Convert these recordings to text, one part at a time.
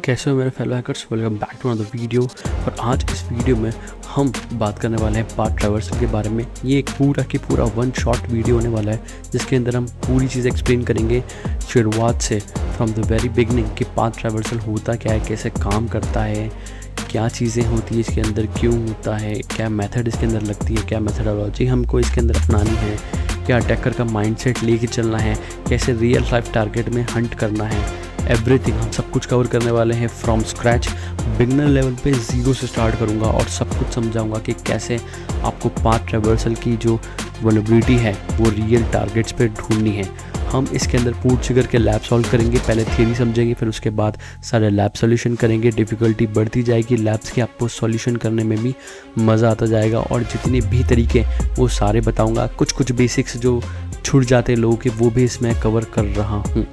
कैसे हो मेरे fellow hackers, welcome back to another video. और आज इस वीडियो में हम बात करने वाले हैं पाथ ट्रैवर्सल के बारे में। ये एक पूरा की पूरा वन शॉट वीडियो होने वाला है जिसके अंदर हम पूरी चीज़ एक्सप्लेन करेंगे शुरुआत से, फ्रॉम द वेरी बिगनिंग कि पाथ ट्रैवर्सल होता क्या है, कैसे काम करता है, क्या चीज़ें होती है इसके अंदर, क्यों होता है, क्या मेथड इसके अंदर लगती है, क्या मेथडोलॉजी हमको इसके अंदर अपनानी है, क्या अटैकर का माइंडसेट लेके चलना है, कैसे रियल लाइफ टारगेट में हंट करना है। एवरीथिंग हम सब कुछ कवर करने वाले हैं फ्रॉम स्क्रैच। बिगनर लेवल पे ज़ीरो से स्टार्ट करूंगा और सब कुछ समझाऊंगा कि कैसे आपको पाथ ट्रैवर्सल की जो वल्नरेबिलिटी है वो रियल टारगेट्स पे ढूंढनी है। हम इसके अंदर पूट चिगर के लैब सॉल्व करेंगे, पहले थियरी समझेंगे, फिर उसके बाद सारे लैब सॉल्यूशन करेंगे। डिफ़िकल्टी बढ़ती जाएगी लैब्स की, आपको सॉल्यूशन करने में भी मज़ा आता जाएगा और जितने भी तरीके वो सारे बताऊंगा। कुछ बेसिक्स जो छूट जाते हैं लोगों के वो भी इसमें कवर कर रहा हूँ।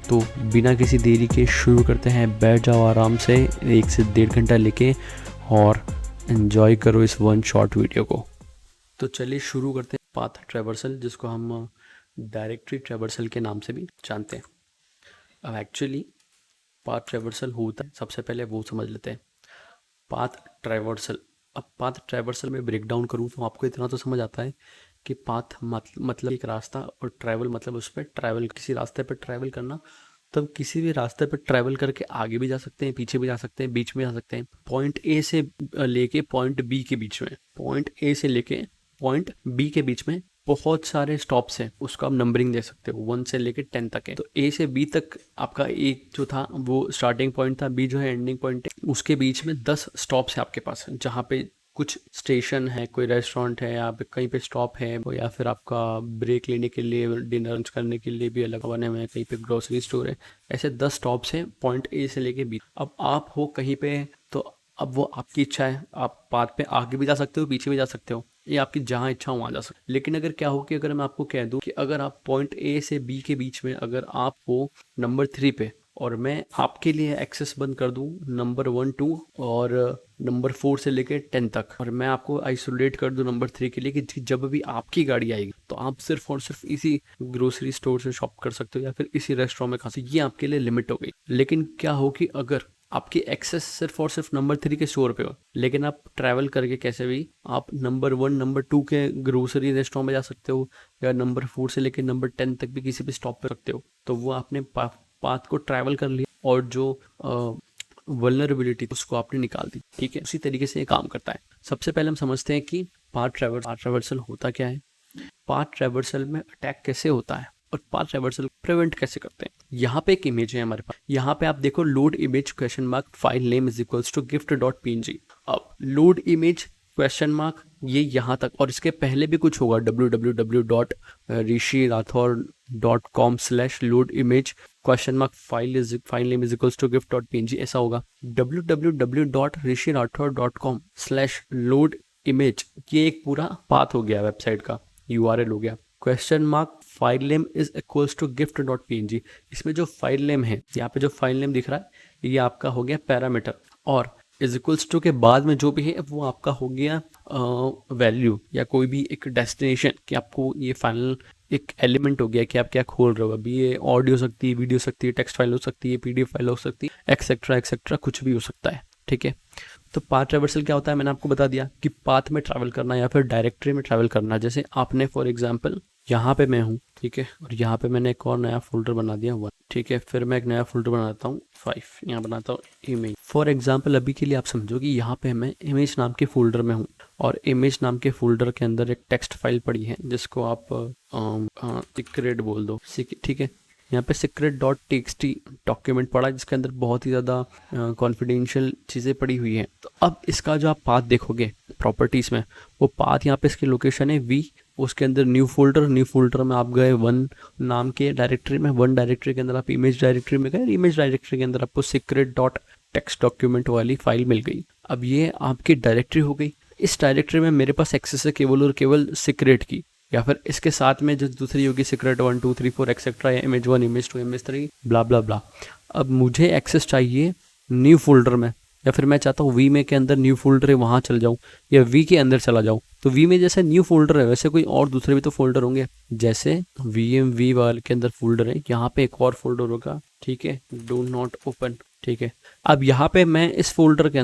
तो बिना किसी देरी के शुरू करते हैं। बैठ जाओ आराम से 1 से 1.5 घंटा लेके और एंजॉय करो इस वन शॉट वीडियो को। तो चलिए शुरू करते हैं पाथ ट्रैवर्सल, जिसको हम डायरेक्टरी ट्रैवर्सल के नाम से भी जानते हैं। अब एक्चुअली पाथ ट्रैवर्सल होता है, सबसे पहले वो समझ लेते हैं पाथ ट्रैवर्सल। अब पाथ ट्रैवर्सल में ब्रेक डाउन करूँ तो आपको इतना तो समझ आता है कि पाथ मतलब एक रास्ता और ट्रैवल मतलब उस पर ट्रैवल, किसी रास्ते पर ट्रैवल करना। तब किसी भी रास्ते पर ट्रैवल करके आगे भी जा सकते हैं, पीछे भी जा सकते हैं, बीच में जा सकते हैं। पॉइंट ए से लेके पॉइंट बी के बीच में, पॉइंट ए से लेके पॉइंट बी के बीच में बहुत सारे स्टॉप्स हैं, उसको आप नंबरिंग दे सकते हो 1 से लेके 10 तक है। तो ए से बी तक आपका ए जो था वो स्टार्टिंग पॉइंट था, बी जो है एंडिंग पॉइंट है। उसके बीच में 10 स्टॉप्स है आपके पास, जहाँ पे कुछ स्टेशन है, कोई रेस्टोरेंट है, या कहीं पे स्टॉप है, या फिर आपका ब्रेक लेने के लिए, डिनर लंच करने के लिए भी अलग बने हुए हैं, कहीं पे ग्रोसरी स्टोर है। ऐसे 10 स्टॉप्स हैं पॉइंट ए से लेके बी। अब आप हो कहीं पे तो अब वो आपकी इच्छा है, आप पाथ पे आगे भी जा सकते हो, पीछे भी जा सकते हो, ये आपकी जहाँ इच्छा हो वहाँ जा सकते हो। लेकिन अगर क्या हो कि अगर मैं आपको कह दूं कि अगर आप पॉइंट ए से बी के बीच में अगर आप हो नंबर 3 पे और मैं आपके लिए एक्सेस बंद कर दूं नंबर 1, 2 और नंबर 4 से लेके 10 तक, और मैं आपको आइसोलेट कर दूं नंबर 3 के लिए कि जब भी आपकी गाड़ी आएगी तो आप सिर्फ और सिर्फ इसी ग्रोसरी स्टोर से शॉप कर सकते हो या फिर इसी रेस्टोरेंट में खा सकते हो, ये आपके लिए लिमिट हो गई। लेकिन क्या हो कि अगर आपकी एक्सेस सिर्फ और सिर्फ नंबर 3 के स्टोर पे हो, लेकिन आप ट्रैवल करके कैसे भी आप नंबर 1, नंबर 2 के ग्रोसरी रेस्टोरेंट में जा सकते हो, या नंबर 4 से लेकर नंबर 10 तक भी किसी भी स्टॉप पे सकते हो, तो वो आपने पाथ को ट्रैवल कर लिया और जो वल्नरेबिलिटी उसको आपने निकाल दी। ठीक है, उसी तरीके से ये काम करता है। सबसे पहले हम समझते हैं कि पाथ ट्रैवर्सल होता क्या है, पाथ ट्रैवर्सल में अटैक कैसे होता है और पाथ ट्रैवर्सल प्रिवेंट कैसे करते हैं। यहाँ पे एक इमेज है हमारे पास, यहाँ पे आप देखो load image question mark file name is equals to gift.png। अब लोड इमेज क्वेश्चन मार्क ये यहाँ तक, और इसके पहले भी कुछ होगा www.rishirathor.com/loadimage question mark file name is equals to gift.png, ऐसा होगा www.rishirathor.com/loadimage। ये एक पूरा पाथ हो गया, वेबसाइट का URL हो गया। Question mark file name is equals to gift.png, इसमें जो फाइल नेम है, यहाँ पे जो फाइल नेम दिख रहा है ये आपका हो गया पैरामीटर, और इज इक्वल्स टू के बाद में जो भी है वो आपका हो गया वैल्यू या कोई भी एक डेस्टिनेशन, कि आपको ये फाइनल एक एलिमेंट हो गया कि आप क्या खोल रहे हो। अभी ये ऑडियो हो सकती है, वीडियो हो सकती है, टेक्स्ट फाइल हो सकती है, PDF फाइल हो सकती है, एक्सेट्रा एक्सेट्रा, कुछ भी हो सकता है। ठीक है, तो पाथ ट्रैवर्सल क्या होता है, मैंने आपको बता दिया कि पाथ में ट्रैवल करना या फिर डायरेक्टरी में ट्रैवल करना। जैसे आपने फॉर एग्जांपल यहाँ पे मैं हूँ, ठीक है, और यहाँ पे मैंने एक और नया फोल्डर बना दिया 1, ठीक है, फिर मैं एक नया फोल्डर बनाता हूँ 5, यहाँ बनाता हूँ इमेज। फॉर एग्जांपल अभी के लिए आप समझो कि यहाँ पे मैं इमेज नाम के फोल्डर में हूँ और इमेज नाम के फोल्डर के अंदर एक टेक्स्ट फाइल पड़ी है जिसको आप सीक्रेट बोल दो, ठीक है। यहाँ पे secret.txt डॉक्यूमेंट पड़ा है जिसके अंदर बहुत ही ज़्यादा कॉन्फिडेंशियल चीज़ें पड़ी हुई हैं। तो अब इसका जो आप पाथ देखोगे प्रॉपर्टीज़ में, वो पाथ यहाँ पे इसकी लोकेशन है V, उसके अंदर न्यू फोल्डर में आप गए 1 नाम के डायरेक्टरी में, 1 डायरेक्टरी के अंदर आप इमेज डायरेक्टरी में गए, इमेज डायरेक्टरी के अंदर आपको secret.txt डॉक्यूमेंट वाली फाइल मिल गई। अब ये आपकी डायरेक्टरी हो गई। इस डायरेक्टरी में मेरे पास एक्सेस है केवल और केवल सीक्रेट की, या फिर इसके साथ में जो दूसरी होगी secret 1, 2, 3, 4 एक्सेट्रा, या image 1, image 2, image 3 ब्ला ब्ला ब्ला। अब मुझे एक्सेस चाहिए न्यू फोल्डर में, या फिर मैं चाहता हूँ वी में के अंदर न्यू फोल्डर है वहाँ चल जाऊँ, या वी के अंदर चला जाऊँ। तो वी में जैसे न्यू फोल्डर है वैसे कोई और दूसरे भी तो फोल्डर होंगे, जैसे VMV वाले के अंदर फोल्डर है, यहाँ पे एक और फोल्डर होगा, ठीक है, डू नॉट ओपन, ठीक है। अब यहाँ पे मैं इस फोल्डर के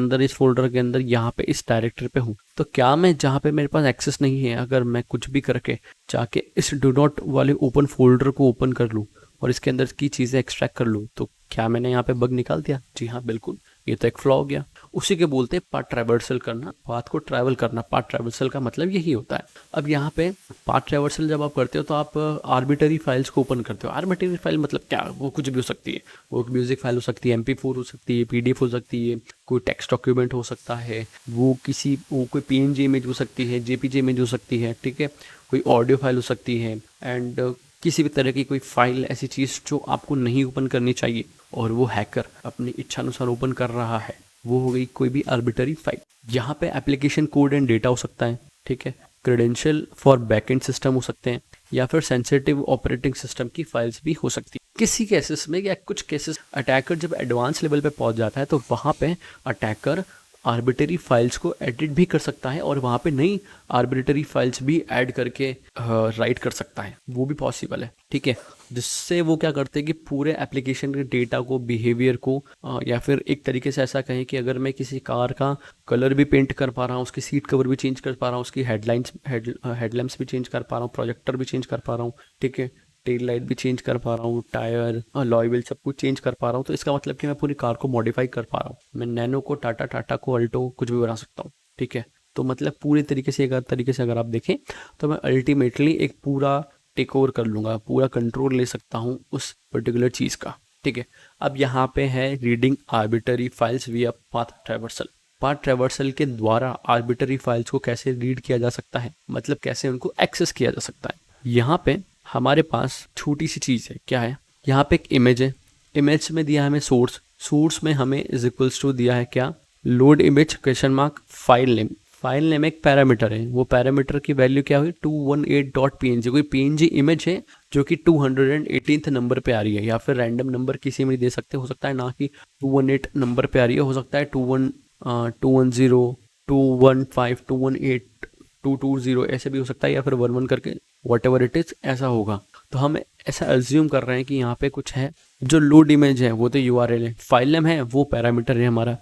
अंदर यहाँ पे इस डायरेक्टरी पे हूँ, तो क्या मैं जहाँ पे मेरे पास एक्सेस नहीं है, अगर मैं कुछ भी करके जाके इस डू नॉट वाले ओपन फोल्डर को ओपन कर लूँ और इसके अंदर की चीज़ें एक्सट्रैक्ट कर लूँ, तो क्या मैंने यहाँ पे बग निकाल दिया? जी हाँ, बिल्कुल, ये तो एक फ्लॉ हो गया। उसी के बोलते हैं पाथ ट्रैवर्सल करना, पाथ को ट्रैवल करना। पाथ ट्रैवर्सल का मतलब यही होता है। अब यहाँ पे पाथ ट्रैवर्सल जब आप करते हो तो आप आर्बिटरी फाइल्स को ओपन करते हो। आर्बिटरी फाइल मतलब क्या? वो कुछ भी हो सकती है, वो म्यूजिक फाइल हो सकती है, MP4 हो सकती है, PDF हो सकती है, कोई टेक्स्ट डॉक्यूमेंट हो सकता है, वो कोई PNG इमेज हो सकती है, JPG इमेज हो सकती है, ठीक है, कोई ऑडियो फाइल हो सकती है, एंड किसी भी तरह की कोई फाइल, ऐसी चीज़ जो आपको नहीं ओपन करनी चाहिए और वो हैकर अपनी इच्छानुसार ओपन कर रहा है, वो हो गई कोई भी आर्बिटरी फाइल। यहाँ पे एप्लीकेशन कोड एंड डेटा हो सकता है, ठीक है, क्रेडेंशियल फॉर बैकएंड सिस्टम हो सकते हैं, या फिर सेंसिटिव ऑपरेटिंग सिस्टम की फाइल्स भी हो सकती है। किसी केसेस में या कुछ केसेस अटैकर जब एडवांस लेवल पे पहुंच जाता है तो वहाँ पे अटैकर आर्बिटरी फाइल्स को एडिट भी कर सकता है और वहाँ पे नई आर्बिटरी फाइल्स भी ऐड करके राइट कर सकता है, वो भी पॉसिबल है, ठीक है। जिससे वो क्या करते हैं कि पूरे एप्लीकेशन के डेटा को, बिहेवियर को, या फिर एक तरीके से ऐसा कहें कि अगर मैं किसी कार का कलर भी पेंट कर पा रहा हूँ, उसकी सीट कवर भी चेंज कर पा रहा हूँ, उसकी हेडलैम्प्स भी चेंज कर पा रहा हूँ, प्रोजेक्टर भी चेंज कर पा रहा हूँ, ठीक है, टेल लाइट भी चेंज कर पा रहा हूँ, टायर, अलॉय व्हील सब कुछ चेंज कर पा रहा हूँ, तो इसका मतलब कि मैं पूरी कार को मॉडिफाई कर पा रहा हूँ। मैं नैनो को टाटा, टाटा को अल्टो, कुछ भी बना सकता हूँ, ठीक है। तो मतलब पूरे तरीके से अगर आप देखें तो मैं अल्टीमेटली एक पूरा टेक ओवर कर लूँगा, पूरा कंट्रोल ले सकता हूँ उस पर्टिकुलर चीज़ का, ठीक है। अब यहाँ पे है रीडिंग आर्बिटरी फाइल्स विया पाथ ट्रैवर्सल। पाथ ट्रैवर्सल के द्वारा आर्बिटरी फाइल्स को कैसे रीड किया जा सकता है, मतलब कैसे उनको एक्सेस किया जा सकता है। यहाँ पे हमारे पास छोटी सी चीज़ है, क्या है, यहाँ पे एक इमेज है, इमेज में दिया है हमें सोर्स, सोर्स में हमें इज इक्वल्स टू दिया है क्या, load image question mark file name. File name एक पैरामीटर है, वो पैरामीटर की वैल्यू क्या हुई 218.png। कोई PNG इमेज है जो कि 218th नंबर पे आ रही है, या फिर रैंडम नंबर किसी में दे सकते हो सकता है ना कि 218 नंबर पे आ रही है, हो सकता है 210, 215, 218, 220 ऐसे भी हो सकता है, या फिर 11 करके वॉट एवर इट इज ऐसा होगा। तो हम ऐसा अज्यूम कर रहे हैं कि यहाँ पे कुछ है। जो लोड इमेज है वो तो URL है, फाइल नेम है वो पैरामीटर है हमारा।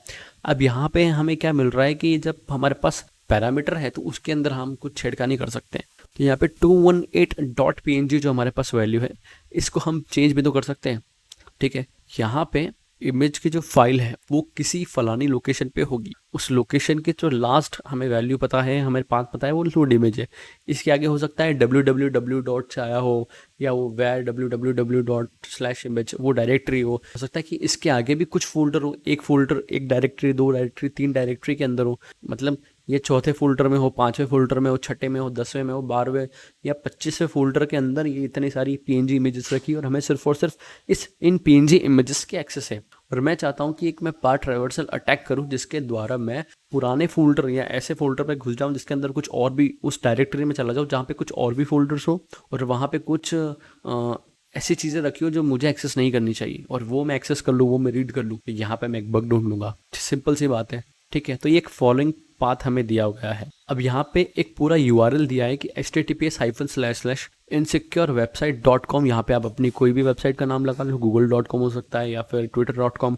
अब यहाँ पे हमें क्या मिल रहा है कि जब हमारे पास पैरामीटर है तो उसके अंदर हम कुछ छेड़खानी कर सकते हैं। तो यहाँ पे 218.png जो हमारे पास वैल्यू है, इसको हम चेंज भी तो कर सकते हैं, ठीक है। यहाँ पे इमेज की जो फाइल है वो किसी फलानी लोकेशन पे होगी, उस लोकेशन के जो लास्ट हमें वैल्यू पता है, हमें पाथ पता है, वो लोड इमेज है। इसके आगे हो सकता है www डॉट से आया हो, या वो where www dot slash image वो डायरेक्टरी हो सकता है कि इसके आगे भी कुछ फोल्डर हो, एक फोल्डर, एक डायरेक्टरी, दो डायरेक्टरी, तीन डायरेक्टरी के अंदर हो, मतलब ये चौथे फोल्डर में हो, पांचवें फोल्डर में हो, छठे में हो, 10वें में हो, 12वें या 25वें फोल्डर के अंदर ये इतनी सारी PNG इमेजेस रखी, और हमें सिर्फ और सिर्फ इन PNG इमेजेस के एक्सेस है। और मैं चाहता हूँ कि एक मैं पाथ ट्रैवर्सल अटैक करूँ जिसके द्वारा मैं पुराने फोल्डर या ऐसे फोल्डर पे घुस जाऊँ जिसके अंदर कुछ और भी, उस डायरेक्टरी में चला जाऊँ जहाँ पे कुछ और भी फोल्डर्स हो, और वहाँ पे कुछ ऐसी चीज़ें रखी हो जो मुझे एक्सेस नहीं करनी चाहिए, और वो मैं एक्सेस कर लूँ, वो मैं रीड कर लूँ। यहाँ पे मैं एक बग ढूंढ लूँगा, सिंपल सी बात है, ठीक है। तो ये एक फॉलोइंग पाथ हमें दिया गया है। अब यहाँ पे एक पूरा URL दिया है कि https://insecurewebsite.com। यहाँ पे आप अपनी कोई भी वेबसाइट का नाम लगा लो, google.com हो सकता है, या फिर twitter.com/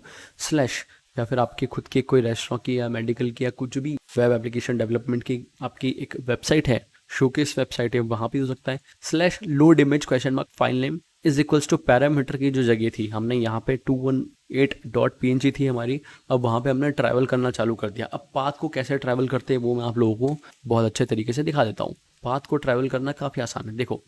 या फिर आपकी खुद की कोई रेस्टोरेंट की या मेडिकल की या कुछ भी वेब एप्लीकेशन डेवलपमेंट की आपकी एक वेबसाइट है, शोकेस वेबसाइट है, वहाँ भी हो सकता है। /load image question mark file name is equals to parameter की जो जगह थी, हमने यहाँ पे 218.png थी हमारी, अब वहाँ पे हमने ट्रैवल करना चालू कर दिया। अब पाथ को कैसे ट्रैवल करते हैं वो मैं आप लोगों को बहुत अच्छे तरीके से दिखा देता हूँ। पाथ को ट्रैवल करना काफ़ी आसान है। देखो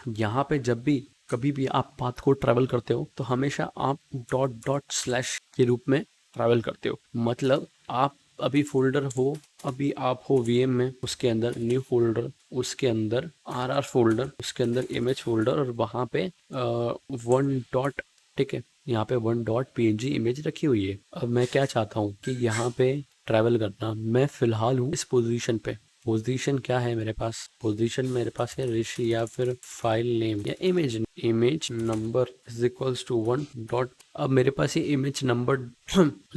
यहाँ पे जब भी कभी भी आप पाथ को ट्रैवल करते हो तो हमेशा आप // के रूप में ट्रैवल करते हो, मतलब आप अभी फोल्डर हो, अभी आप हो VM में, उसके अंदर न्यू फोल्डर, उसके अंदर RR फोल्डर, उसके अंदर इमेज फोल्डर, और वहाँ पे 1. ठीक है, यहाँ पे 1.png इमेज रखी हुई है। अब मैं क्या चाहता हूँ कि यहाँ पे ट्रैवल करना, मैं फिलहाल हूँ इस पोजीशन पे। पोजीशन क्या है मेरे पास? पोजीशन मेरे पास है ऋषि, या फिर फाइल नेम या image number is equals to 1. अब मेरे पास ये image number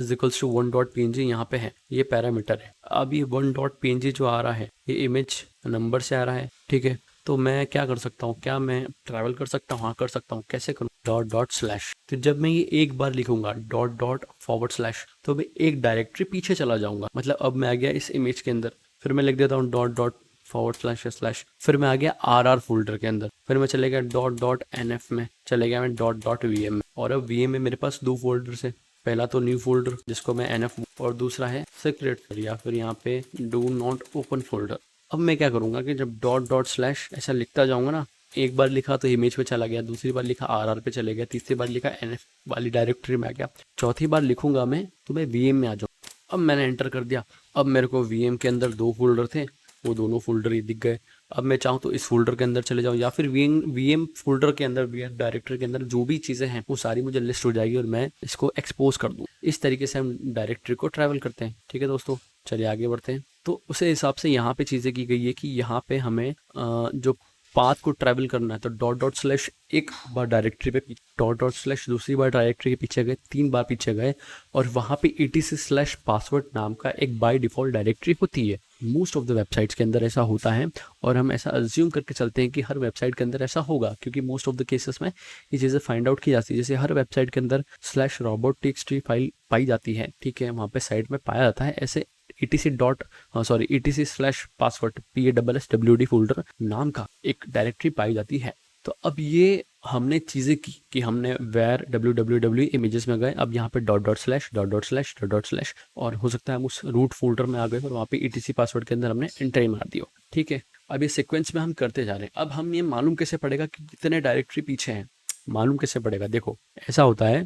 is equals to 1.png यहाँ पे है, ये पैरामीटर है। अब ये 1.png जो आ रहा है ये इमेज नंबर से आ रहा है, ठीक है। तो मैं क्या कर सकता हूँ, क्या मैं ट्रैवल कर सकता हूँ? हाँ कर सकता हूँ। कैसे करूँ? Dot dot slash. तो जब मैं ये एक बार लिखूंगा डॉट डॉट फॉरवर्ड स्लैश, तो मैं एक डायरेक्टरी पीछे चला जाऊंगा। मतलब अब मैं आ गया इस इमेज के अंदर, फिर मैं लिख देता हूँ dot dot forward slash slash, फिर मैं आ गया आर फोल्डर के अंदर, फिर मैं चले गया डॉट डॉट एनएफ में, चले गया मैं डॉट डॉट वीएम में। और अब वीएम में मेरे पास दो फोल्डर्स है, पहला तो न्यू फोल्डर जिसको मैं एनएफ, और दूसरा है सीक्रेट, या फिर यहाँ पे डू नॉट ओपन फोल्डर। अब मैं क्या करूँगा कि जब डॉट डॉट स्लैश ऐसा लिखता जाऊँगा ना, एक बार लिखा तो इमेज पे चला गया, दूसरी बार लिखा आर पे चले गया, तीसरी बार लिखा एनएफ वाली डायरेक्टरी में आ गया, चौथी बार लिखूंगा मैं तो मैं वीएम में आ जाऊँ। अब मैंने एंटर कर दिया, अब मेरे को वीएम के अंदर दो फोल्डर थे, वो दोनों फोल्डर ही दिख गए। अब मैं चाहूँ तो इस फोल्डर के अंदर चले जाऊँ, या फिर वीएम फोल्डर के अंदर, वीएम डायरेक्टरी के अंदर जो भी चीज़ें हैं वो सारी मुझे लिस्ट हो जाएगी और मैं इसको एक्सपोज कर दूँ। इस तरीके से हम डायरेक्टरी को ट्रैवल करते हैं। ठीक है दोस्तों, चलिए आगे बढ़ते हैं। तो उस हिसाब से यहाँ पे चीज़ें की गई है कि यहाँ पे हमें जो पाथ को ट्रैवल करना है तो डॉट डॉट स्लैश एक बार डायरेक्टरी पे, डॉट डॉट स्लैश दूसरी बार डायरेक्टरी के पीछे गए, 3 बार पीछे गए, और वहाँ पे etc स्लैश पासवर्ड नाम का एक बाय डिफ़ॉल्ट डायरेक्टरी होती है। मोस्ट ऑफ द वेबसाइट्स के अंदर ऐसा होता है, और हम ऐसा अज्यूम करके चलते हैं कि हर वेबसाइट के अंदर ऐसा होगा, क्योंकि मोस्ट ऑफ द केसेस में ये चीज़ें फाइंड आउट की जाती है। जैसे हर वेबसाइट के अंदर स्लैश robot.txt फाइल पाई जाती है, ठीक है, वहाँ पे साइट में पाया जाता है, ऐसे etc slash password PASSWD folder नाम का एक डायरेक्टरी पाई जाती है। तो अब ये हमने चीज़ें की कि हमने वेर www इमेजेस में गए, अब यहाँ पे dot dot slash dot dot slash dot dot slash, और हो सकता है हम उस रूट फोल्डर में आ गए और वहाँ पे etc पासवर्ड के अंदर हमने एंट्री मार दी हो। ठीक है, अब ये सीक्वेंस में हम करते जा रहे हैं। अब हम ये मालूम कैसे पड़ेगा कि कितने डायरेक्टरी पीछे हैं? मालूम कैसे पड़ेगा? देखो ऐसा होता है,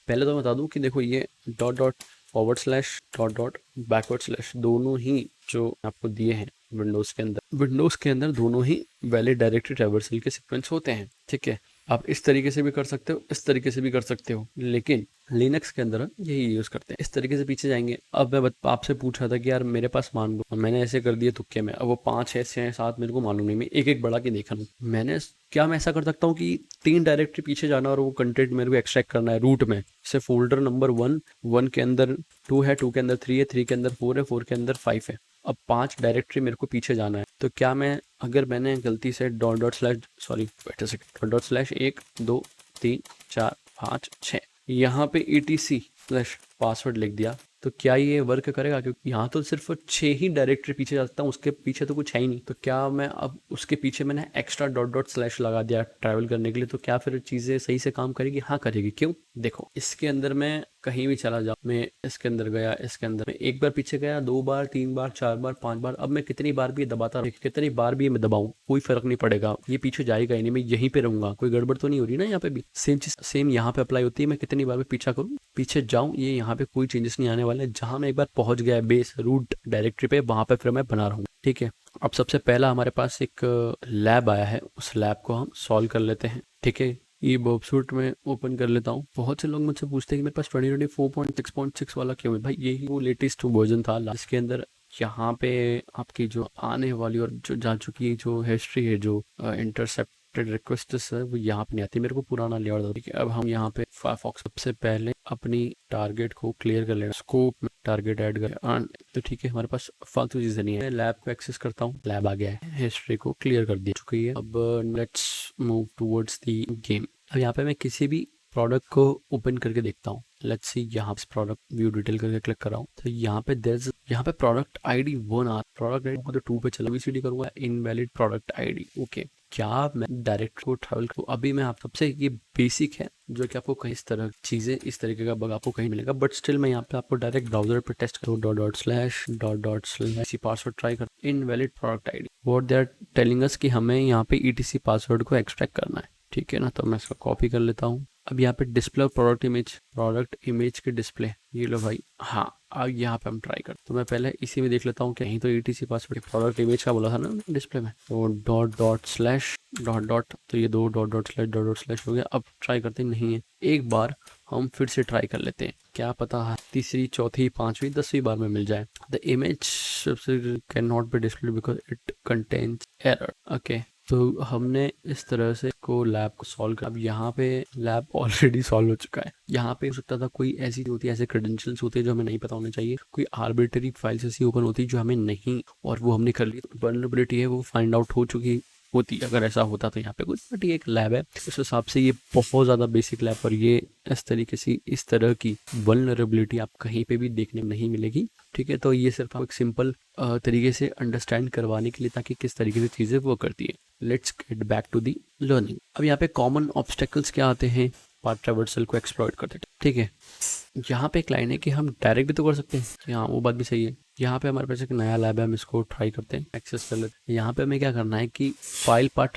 पहले तो मैं बता दूं कि देखो ये dot dot forward slash dot dot backward slash दोनों ही जो आपको दिए हैं विंडोज़ के अंदर दोनों ही वैलिड डायरेक्टरी ट्रैवर्सल के सीक्वेंस होते हैं। ठीक है, आप इस तरीके से भी कर सकते हो, इस तरीके से भी कर सकते हो, लेकिन लिनक्स के अंदर यही यूज़ करते हैं। इस तरीके से पीछे जाएंगे। अब मैं आपसे पूछ रहा था कि यार मेरे पास मान लो मैंने ऐसे कर दिए तुक्के में, अब वो 5 है 6 7 मेरे को मालूम नहीं, मैं एक एक बढ़ा के देखा लूँ। मैं ऐसा कर सकता हूँ कि 3 डायरेक्टरी पीछे जाना और वो कंटेंट मेरे को एक्सट्रैक्ट करना है रूट में। जैसे फोल्डर नंबर 1 के अंदर 2 है, 2 के अंदर 3 है, 3 के अंदर 4 है, 4 के अंदर 5 है। अब 5 डायरेक्टरी मेरे को पीछे जाना है, तो क्या मैं, अगर मैंने गलती से डॉट डॉट स्लैश 1 2 3 4 5 6 यहाँ पे etc स्लैश पासवर्ड लिख दिया, तो क्या ये वर्क करेगा? क्योंकि यहाँ तो सिर्फ 6 ही डायरेक्टरी पीछे जा सकता हूँ, उसके पीछे तो कुछ है ही नहीं। तो क्या मैं अब उसके पीछे मैंने एक्स्ट्रा डॉट डॉट स्लैश लगा दिया ट्रैवल करने के लिए, तो क्या फिर चीज़ें सही से काम करेगी? हाँ करेगी। क्यों? देखो इसके अंदर मैं कहीं भी चला जाऊँ, मैं इसके अंदर गया, इसके अंदर मैं एक बार पीछे गया, 2 बार 3 बार 4 बार 5 बार, अब मैं कितनी बार भी दबाता रहूँ, कितनी बार भी मैं दबाऊँ कोई फर्क नहीं पड़ेगा, ये पीछे जाएगा ही नहीं, मैं यहीं पे रहूंगा, कोई गड़बड़ तो नहीं हो रही ना। यहाँ पे भी सेम चीज सेम यहाँ पे अप्लाई होती है, मैं कितनी बार भी पीछा करूँ पीछे जाऊँ, ये यहाँ पे कोई चेंजेस नहीं आने वाले। जहाँ मैं एक बार पहुंच गया बेस रूट डायरेक्टरी पे, वहां पे फिर मैं बना रहा हूँ। ठीक है, अब सबसे पहला हमारे पास एक लैब आया है, उस लैब को हम सॉल्व कर लेते हैं। ठीक है, ये बॉबसूट में ओपन कर लेता हूँ। बहुत से लोग मुझसे पूछते हैं कि मेरे पास 2024.6.6 वाला क्यों है? भाई यही वो लेटेस्ट वर्जन था, जिसके अंदर यहाँ पे आपकी जो आने वाली और जो जा चुकी जो हिस्ट्री है, जो इंटरसेप्टेड रिक्वेस्ट है, वो यहाँ पे नहीं आती। मेरे को पुराना लेआउट था। ठीक है, अब हम यहाँ पे फायरफॉक्स सबसे पहले अपनी टारगेट को क्लियर कर लेना, स्कोप में टारगेट ऐड कर, तो ठीक है हमारे पास फालतू चीजें नहीं है। लैब को एक्सेस करता हूँ, लैब आ गया है, हिस्ट्री को क्लियर कर दी चुकी है। अब let's move towards the game. अब यहाँ पे मैं किसी भी प्रोडक्ट को ओपन करके देखता हूँ। लेट्स सी, यहाँ पे प्रोडक्ट व्यू डिटेल करके क्लिक कर रहा हूँ, तो यहाँ पे प्रोडक्ट आईडी 1 आ, प्रोडक्ट आईडी तो 2 पे चला, VCD करूंगा इनवैलिड प्रोडक्ट आईडी। ओके, क्या मैं डायरेक्ट को ट्रैवल करूँ? अभी मैं आप सबसे, ये बेसिक है जो कि आपको कहीं इस तरह चीजें, इस तरीके का बग आपको कहीं मिलेगा, बट स्टिल मैं यहाँ पे आपको डायरेक्ट ब्राउजर पे टेस्ट करूँ। Dot dot slash password try कर, invalid product ID, what they are telling us कि हमें यहाँ पे etc पासवर्ड को एक्सट्रैक्ट करना है। ठीक है ना, तो मैं इसका कॉपी कर लेता हूँ। अब यहाँ पे डिस्प्ले प्रोडक्ट इमेज के डिस्प्ले, ये लो भाई। हाँ, अब यहाँ पे हम ट्राई कर, तो मैं पहले इसी में देख लेता हूँ, कहीं तो etc पासवर्ड प्रोडक्ट इमेज का बोला था ना डिस्प्ले में, तो dot dot slash dot dot, तो ये 2 डॉट डॉट स्लैश हो गया। अब ट्राई करते नहीं है, एक बार हम फिर से ट्राई कर लेते हैं, क्या पता है तीसरी चौथी 5वीं 10वीं बार में मिल जाए। The image can not be displayed because it contains error. Okay, तो हमने इस तरह से को लैब को सॉल्व कर। अब यहाँ पे लैब ऑलरेडी सॉल्व हो चुका है। यहाँ पे हो सकता था कोई ऐसी होती है, ऐसे क्रेडेंशियल्स होते हैं जो हमें नहीं पता होने चाहिए, कोई आर्बिट्री फाइल्स ऐसी ओपन होती है जो हमें नहीं, और वो हमने कर ली। वल्नरेबिलिटी है वो फाइंड आउट हो चुकी होती। अगर ऐसा होता तो यहाँ पे कुछ, बट ये एक लैब है, उस हिसाब से ये बहुत ज़्यादा बेसिक लैब, और ये इस तरीके से इस तरह की वल्नरेबिलिटी आप कहीं पे भी देखने में नहीं मिलेगी। ठीक है, तो ये सिर्फ आप एक सिंपल तरीके से अंडरस्टैंड करवाने के लिए, ताकि किस तरीके से चीज़ें वो करती है। Let's get back to the learning. अब यहाँ पे कॉमन ऑब्स्टेकल्स क्या आते हैं पाथ ट्रैवर्सल को एक्सप्लॉइट करते हैं। ठीक है, यहाँ पे एक लाइन है कि हम डायरेक्ट भी तो कर सकते हैं। हाँ, वो बात भी सही है। यहाँ पे हमारे पास एक नया लैब है, हम इसको ट्राई करते हैं, एक्सेस कर लेते हैं। यहाँ पे हमें क्या करना है कि file path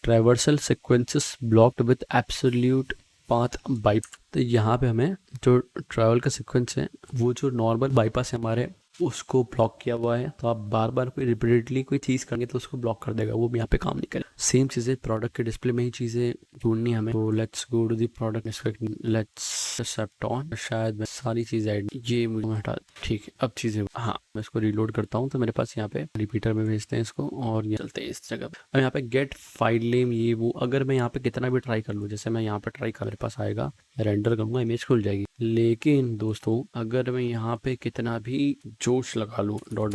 traversal sequences blocked with absolute path by. तो यहाँ पे हमें जो ट्रैवल का सीक्वेंस है, वो जो नॉर्मल बाईपास है हमारे, उसको ब्लॉक किया हुआ है। तो आप बार बार कोई रिपीटेडली कोई चीज़ करेंगे तो उसको ब्लॉक कर देगा, वो भी यहाँ पे काम नहीं करेगा। सेम चीज़ें प्रोडक्ट के डिस्प्ले में ही चीज़ें ढूंढनी हमें। तो let's go to the product, let's except on. शायद मैं सारी चीज़ें ऐड, ये मुझे हटा। ठीक है, अब चीज़ें, हाँ मैं इसको रीलोड करता हूँ तो मेरे पास यहाँ पे रिपीटर में भेजते हैं इसको, और ये चलते हैं इस जगह पे। अब यहाँ पे गेट फाइल नेम, ये वो, अगर मैं यहाँ पे कितना भी ट्राई कर लूँ, जैसे मैं यहाँ पे ट्राई कर, मेरे पास आएगा, रेंडर करूँगा, इमेज खुल जाएगी। लेकिन दोस्तों अगर मैं यहाँ पे कितना भी जोश लगा लूँ, डॉट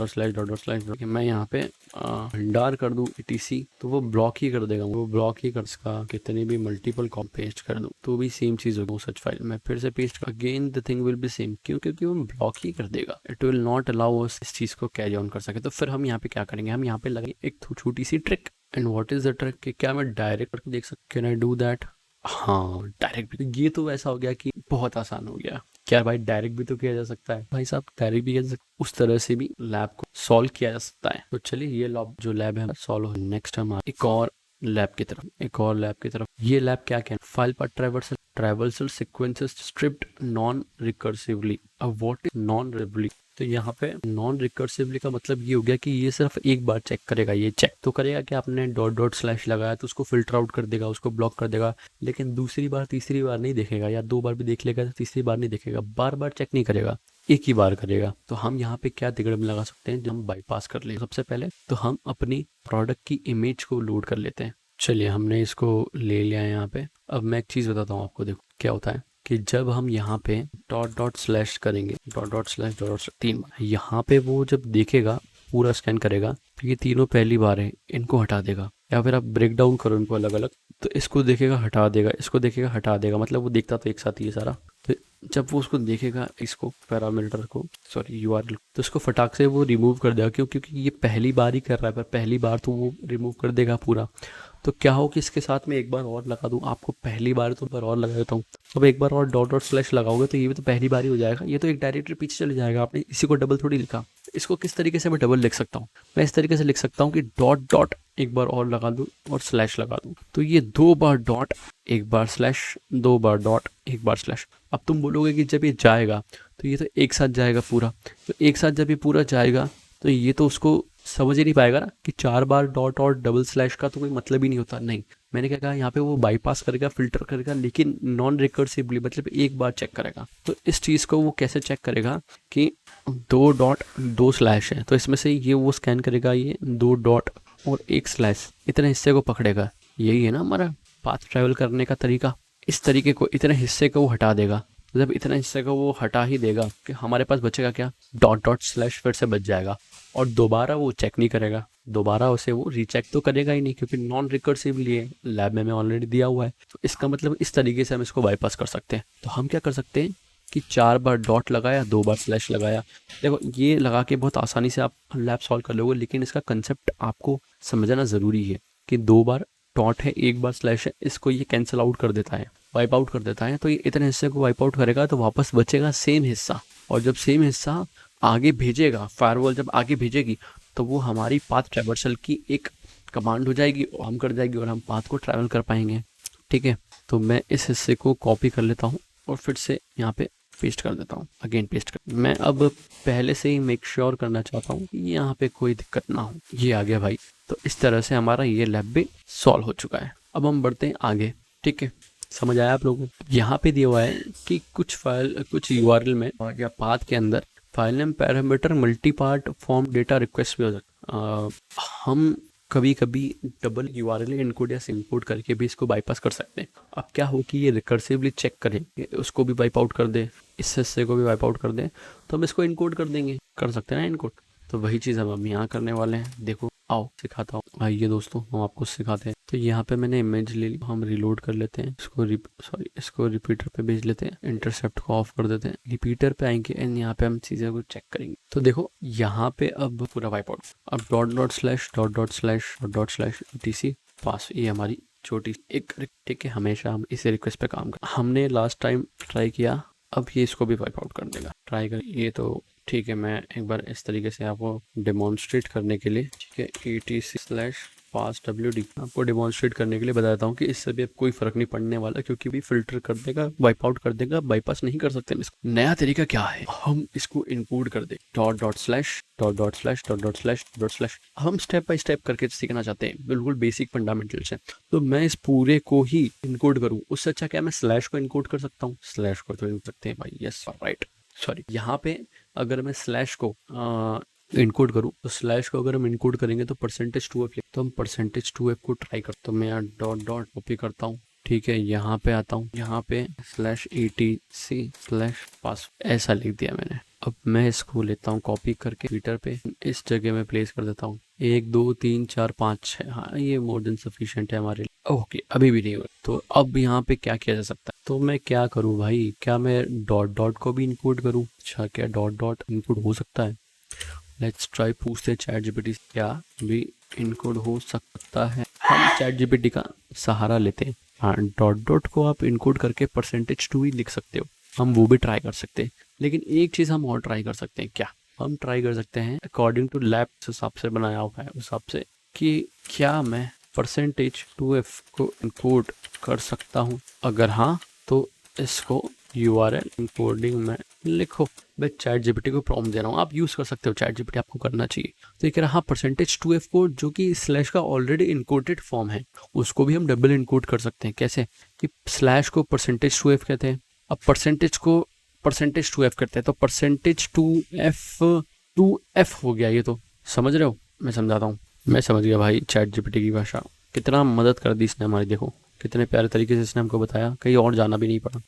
मैं यहाँ पे भंडार कर दूँ etc, तो वो ब्लॉक ही कर देगा, वो ब्लॉक ही कर सका। कितने भी मल्टीपल कॉम पेस्ट कर दूँ तो भी सेम चीज़ होगी। सच फाइल मैं फिर से paste again, the thing will be same. क्यों? क्योंकि वो ब्लॉक ही कर देगा। It will not allow us इस चीज़ को कैरी ऑन कर सके। तो फिर हम यहाँ पे क्या करेंगे, हम यहाँ पे लगाएंगे एक छोटी सी trick. And what is the trick? कि क्या मैं डायरेक्ट करके देख सकता, कैन आई डू दैट? हाँ, डायरेक्ट भी। ये तो ऐसा हो गया कि बहुत आसान हो गया। क्या भाई, डायरेक्ट भी तो किया जा सकता है भाई साहब, डायरेक्ट भी किया जा सकता है। उस तरह से भी लैब को सॉल्व किया जा सकता है। तो चलिए ये लैब जो लैब है सॉल्व हो। नेक्स्ट हम एक और लैब की तरफ। ये लैब क्या क्या? फाइल पर traversal sequences stripped non recursively. अब व्हाट इज नॉन रिकर्सिवली? तो यहाँ पे नॉन रिकर्सिवली का मतलब ये हो गया कि ये सिर्फ एक बार चेक करेगा। ये चेक तो करेगा कि आपने डॉट स्लैश लगाया तो उसको फिल्टर आउट कर देगा, उसको ब्लॉक कर देगा, लेकिन दूसरी बार तीसरी बार नहीं देखेगा, या 2 बार भी देख लेगा तो तीसरी बार नहीं देखेगा। बार बार चेक नहीं करेगा, एक ही बार करेगा। तो हम यहाँ पे क्या तिगड़म लगा सकते हैं, जब हम बाईपास कर ले। सबसे पहले तो हम अपनी प्रोडक्ट की इमेज को लोड कर लेते हैं। चलिए हमने इसको ले लिया है यहाँ पे। अब मैं एक चीज़ बताता हूँ आपको, देखो क्या होता है कि जब हम यहाँ पे डॉट स्लैश करेंगे, डॉट स्लैश 3 बार, यहाँ पे वो जब देखेगा, पूरा स्कैन करेगा, तो ये तीनों पहली बार है, इनको हटा देगा। या फिर आप ब्रेक डाउन करो इनको अलग अलग, तो इसको देखेगा हटा देगा, इसको देखेगा हटा देगा, मतलब वो देखता तो एक साथ ही है सारा। तो जब वो उसको देखेगा, इसको पैरामीटर को, सॉरी URL, तो इसको फटाक से वो रिमूव कर देगा। क्यों? क्योंकि ये पहली बार ही कर रहा है, पर पहली बार तो वो रिमूव कर देगा पूरा। तो क्या हो कि इसके साथ में एक बार और लगा दूं, आपको पहली बार तो पर और लगा देता हूँ। अब एक बार और डॉट स्लैश लगाओगे तो ये भी तो पहली बार ही हो जाएगा। ये तो एक डायरेक्टरी पीछे चले जाएगा, आपने इसी को डबल थोड़ी लिखा। इसको किस तरीके से मैं डबल लिख सकता हूँ? मैं इस तरीके से लिख सकता हूँ कि डॉट एक बार और लगा दूं और स्लैश लगा दूं। तो ये 2 बार डॉट, 1 बार स्लैश, 2 बार डॉट, 1 बार स्लैश। अब तुम बोलोगे कि जब ये जाएगा तो ये तो एक साथ जाएगा पूरा। तो एक साथ जब ये पूरा जाएगा तो ये तो उसको समझ ही नहीं पाएगा ना कि 4 बार डॉट और डबल स्लैश का तो कोई मतलब ही नहीं होता। नहीं, मैंने क्या कहा, यहाँ पे वो बाईपास करेगा, फिल्टर करेगा, लेकिन नॉन रिकर्सिवली, मतलब एक बार चेक करेगा। तो इस चीज़ को वो कैसे चेक करेगा कि 2 डॉट 2 स्लैश है, तो इसमें से ये वो स्कैन करेगा, ये 2 डॉट और 1 स्लैश, इतने हिस्से को पकड़ेगा। यही है ना हमारा पाथ ट्रैवल करने का तरीका। इस तरीके को, इतने हिस्से को वो हटा देगा। जब इतना हिस्से को वो हटा ही देगा कि हमारे पास बचेगा क्या, डॉट स्लैश फिर से बच जाएगा। और दोबारा वो चेक नहीं करेगा, दोबारा उसे वो रीचेक तो करेगा ही नहीं, क्योंकि नॉन रिकर्सिवली है, लैब में ऑलरेडी दिया हुआ है। तो इसका मतलब इस तरीके से हम इसको बाईपास कर सकते हैं। तो हम क्या कर सकते हैं कि 4 बार डॉट लगाया, 2 बार स्लैश लगाया। देखो ये लगा के बहुत आसानी से आप लैब सॉल्व कर लोगे, लेकिन इसका कंसेप्ट आपको समझना ज़रूरी है कि 2 बार डॉट है, 1 बार स्लैश है, इसको ये कैंसिल आउट कर देता है, वाइप आउट कर देता है। तो ये इतने हिस्से को वाइप आउट करेगा तो वापस बचेगा सेम हिस्सा। और जब सेम हिस्सा आगे भेजेगा, फायरवॉल जब आगे भेजेगी, तो वो हमारी पाथ ट्रैवर्सल की एक कमांड हो जाएगी, और हम कर जाएगी, और हम पाथ को ट्रैवल कर पाएंगे। ठीक है, तो मैं इस हिस्से को कॉपी कर लेता हूँ और फिर से यहाँ पे पेस्ट कर देता हूँ, अगेन पेस्ट कर। मैं अब पहले से ही मेक श्योर करना चाहता हूँ कि यहाँ पे कोई दिक्कत ना हो। ये आ गया भाई। तो इस तरह से हमारा ये लैब भी सॉल्व हो चुका है। अब हम बढ़ते हैं आगे। ठीक है, समझ आया आप लोगों को? यहाँ पे दिया हुआ है कि कुछ URL में या पाथ के अंदर file name parameter multi part form data request भी हो सकता। हम कभी कभी डबल URL इनकोड या इनकोड करके भी इसको बाईपास कर सकते हैं। अब क्या हो कि ये रिकर्सिवली चेक करे, उसको भी वाइप आउट कर दे, इस हिस्से को भी वाइप आउट कर दे, तो हम इसको इनकोड कर देंगे, कर सकते हैं ना इनकोड। तो वही चीज़ हम यहाँ करने वाले हैं। देखो आओ सिखाता हूँ। आइए दोस्तों हम आपको सिखाते हैं। तो यहाँ पे मैंने इमेज ले ली, हम रिलोड कर लेते हैं इसको, इसको रिपीटर पे भेज लेते हैं, इंटरसेप्ट को ऑफ कर देते हैं, रिपीटर पे आएंगे एंड यहाँ पे हम चीज़ों को चेक करेंगे। तो देखो यहाँ पे अब पूरा वाइप आउट। अब $///etc पास, ये हमारी छोटी एक ठीक है, हमेशा हम इसे रिक्वेस्ट पे काम कर, हमने लास्ट टाइम ट्राई किया, अब ये इसको भी वाइप आउट कर देगा। ट्राई कर, ये तो ठीक है, मैं एक बार इस तरीके से आपको डेमोन्स्ट्रेट करने के लिए, ठीक है, etc/passwd आपको डेमोन्स्ट्रेट करने के लिए बताता हूँ कि इससे भी अब कोई फर्क नहीं पड़ने वाला, क्योंकि भी फिल्टर कर देगा, वाइप आउट कर देगा, बाईपास नहीं कर सकते हम इसको। नया तरीका क्या है, हम इसको इनकोड कर दे $////// हम स्टेप बाय स्टेप करके सीखना चाहते हैं, बिल्कुल बेसिक फंडामेंटल्स है। तो मैं इस पूरे को ही इनकोड करूँ, उससे अच्छा क्या मैं स्लैश को इनकोड कर सकता हूँ, स्लैश को तो यूज सकते हैं भाई, यस राइट, सॉरी। यहाँ पे अगर मैं स्लैश को इनकोड करूँ, तो स्लैश को अगर हम इनकोड करेंगे तो %2f, तो हम %2f को ट्राई करते, तो मैं यहाँ डॉट कॉपी करता हूँ, ठीक है, यहाँ पे आता हूँ, यहाँ पे /etc/pass ऐसा लिख दिया मैंने। अब मैं इसको लेता हूँ कॉपी करके ट्विटर पे, इस जगह में प्लेस कर देता हूँ, 1 2 3 4 5 6, हाँ ये मोर देन सफिशिएंट है हमारे लिए। ओके अभी भी नहीं हुआ, तो अब यहाँ पे क्या किया जा सकता है, तो मैं क्या करूँ भाई, क्या मैं डॉट को भी इनकोड करूँ? अच्छा क्या डॉट इनकोड हो सकता है? लेट्स ट्राई, पूछते चैट जीपीटी क्या भी इनकोड हो सकता है। हम चैट जीपीटी का सहारा लेते हैं। हाँ डॉट को आप इनकोड करके %2 ही लिख सकते हो, हम वो भी ट्राई कर सकते हैं। लेकिन एक चीज़ हम और ट्राई कर सकते हैं, क्या हम ट्राई कर सकते हैं अकॉर्डिंग टू लैब हिसाब से बनाया हुआ है, उस हिसाब से कि क्या मैं %2f को इनकोड कर सकता हूँ। अगर हाँ तो इसको URL इनकोडिंग में लिखो। मैं चैट जीपीटी को प्रॉम्प्ट दे रहा हूँ, आप यूज़ कर सकते हो, चैट जीपीटी आपको करना चाहिए। तो ये कह रहा हाँ %2f को, जो कि स्लैश का ऑलरेडी इनकोडेड फॉर्म है, उसको भी हम डबल इनकोड कर सकते हैं। कैसे कि स्लैश को %2f कहते हैं, अब परसेंटेज को %2f करते हैं, तो %2f हो गया। ये तो समझ रहे हो, मैं समझाता हूँ। मैं समझ गया भाई चैट जीपीटी की भाषा, कितना मदद कर दी इसने हमारी, देखो कितने प्यारे तरीके से इसने हमको बताया, कहीं और जाना भी नहीं पड़ा।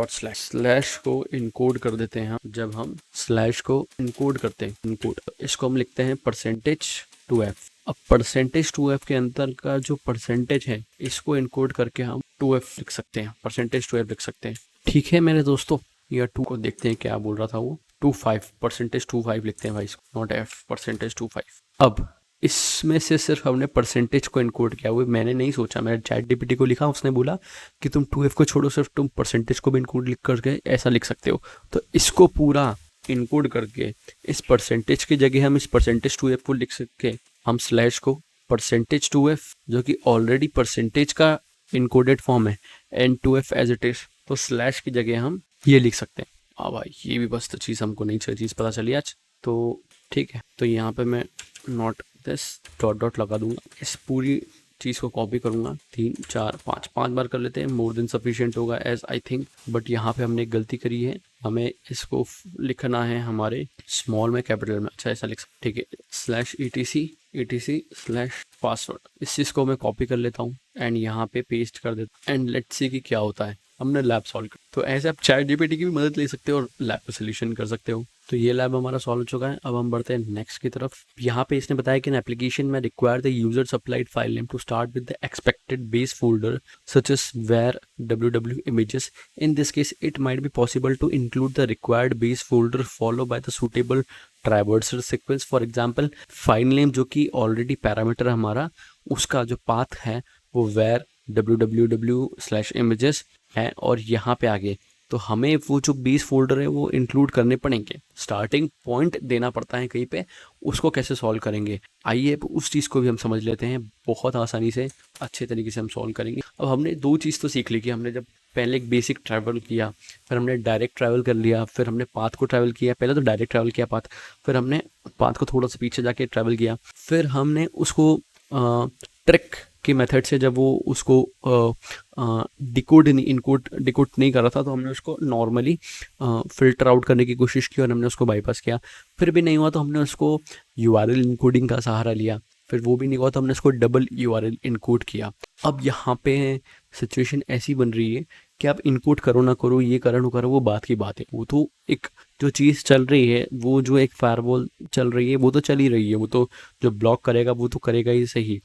स्लैश को इनकोड कर देते हैं हम, जब हम स्लैश को इनकोड करते हैं, इनकोड इसको हम लिखते हैं %2f। अब %2f के अंदर का जो परसेंटेज है, इसको इनकोड करके हम 2f लिख सकते हैं, %2f लिख सकते हैं। ठीक है मेरे दोस्तों, या 2 को देखते हैं क्या बोल रहा था वो, 25 %25 लिखते हैं भाई इसको, नॉट f, %25। अब इसमें से सिर्फ हमने परसेंटेज को इनकोड किया, वो मैंने नहीं सोचा, मैंने चैट जीपीटी को लिखा, उसने बोला कि तुम 2f को छोड़ो, सिर्फ तुम परसेंटेज को भी इनकोड लिख करके ऐसा लिख सकते हो। तो इसको पूरा इनकोड करके इस परसेंटेज की जगह हम इस %2f को लिख सके, हम स्लैश को %2f जो कि ऑलरेडी परसेंटेज का इनकोडेड फॉर्म है and 2f as it is, तो स्लैश की जगह हम ये लिख सकते हैं। हाँ भाई ये भी बस तो चीज़ हमको नहीं चीज़ पता चली आज, तो ठीक है। तो यहाँ पे मैं नॉट दिस डॉट लगा दूंगा, इस पूरी चीज़ को कॉपी करूँगा, 3 4 5 बार कर लेते हैं, मोर देन सफिशिएंट होगा एज आई थिंक। बट यहाँ पे हमने एक गलती करी है, हमें इसको लिखना है हमारे स्मॉल में कैपिटल में, अच्छा ऐसा लिख सकते, ठीक है, /etc/password। इस चीज़ को मैं कॉपी कर लेता हूँ एंड यहाँ पे पेस्ट कर देता हूँ एंड लेट्स सी कि क्या होता है। हमने लैब सॉल्व कर, तो ऐसे आप चैट जीपीटी की भी मदद ले सकते हो और लैब का सोल्यूशन कर सकते हो। तो ये लैब हमारा सॉल्व हो चुका है। अब हम बढ़ते हैं नेक्स्ट की तरफ। यहाँ पे इसने बताया कि एन एप्लीकेशन में require the user supplied file name to start with the expected base folder such as where www images. In this case it might be possible to include the required base folder followed by the suitable traversal sequence. For example file name जो कि already parameter हमारा, उसका जो path है वो where www/images है और यहाँ पे आगे तो हमें वो जो बेस फोल्डर है वो इंक्लूड करने पड़ेंगे। स्टार्टिंग पॉइंट देना पड़ता है कहीं पे, उसको कैसे सॉल्व करेंगे, आइए उस चीज़ को भी हम समझ लेते हैं। बहुत आसानी से अच्छे तरीके से हम सॉल्व करेंगे। अब हमने 2 चीज़ तो सीख ली कि हमने जब पहले एक बेसिक ट्रैवल किया, फिर हमने डायरेक्ट ट्रैवल कर लिया, फिर हमने पाथ को ट्रैवल किया, पहले तो डायरेक्ट ट्रैवल किया पाथ, फिर हमने पाथ को थोड़ा सा पीछे जाके ट्रैवल किया, फिर हमने उसको ट्रिक के मेथड से जब वो उसको डिकोड नहीं कर रहा था, तो हमने उसको नॉर्मली फ़िल्टर आउट करने की कोशिश की और हमने उसको बाईपास किया। फिर भी नहीं हुआ तो हमने उसको URL इनकोडिंग का सहारा लिया, फिर वो भी नहीं हुआ तो हमने उसको डबल URL इनकोड किया। अब यहाँ पे सिचुएशन ऐसी बन रही है कि आप इनपुट करो ना करो, ये करो ना करो, वो बात की बात है। वो तो एक जो चीज़ चल रही है, वो जो एक फायरवॉल चल रही है, वो तो चल ही रही है, वो तो जो ब्लॉक करेगा वो तो करेगा ही सही।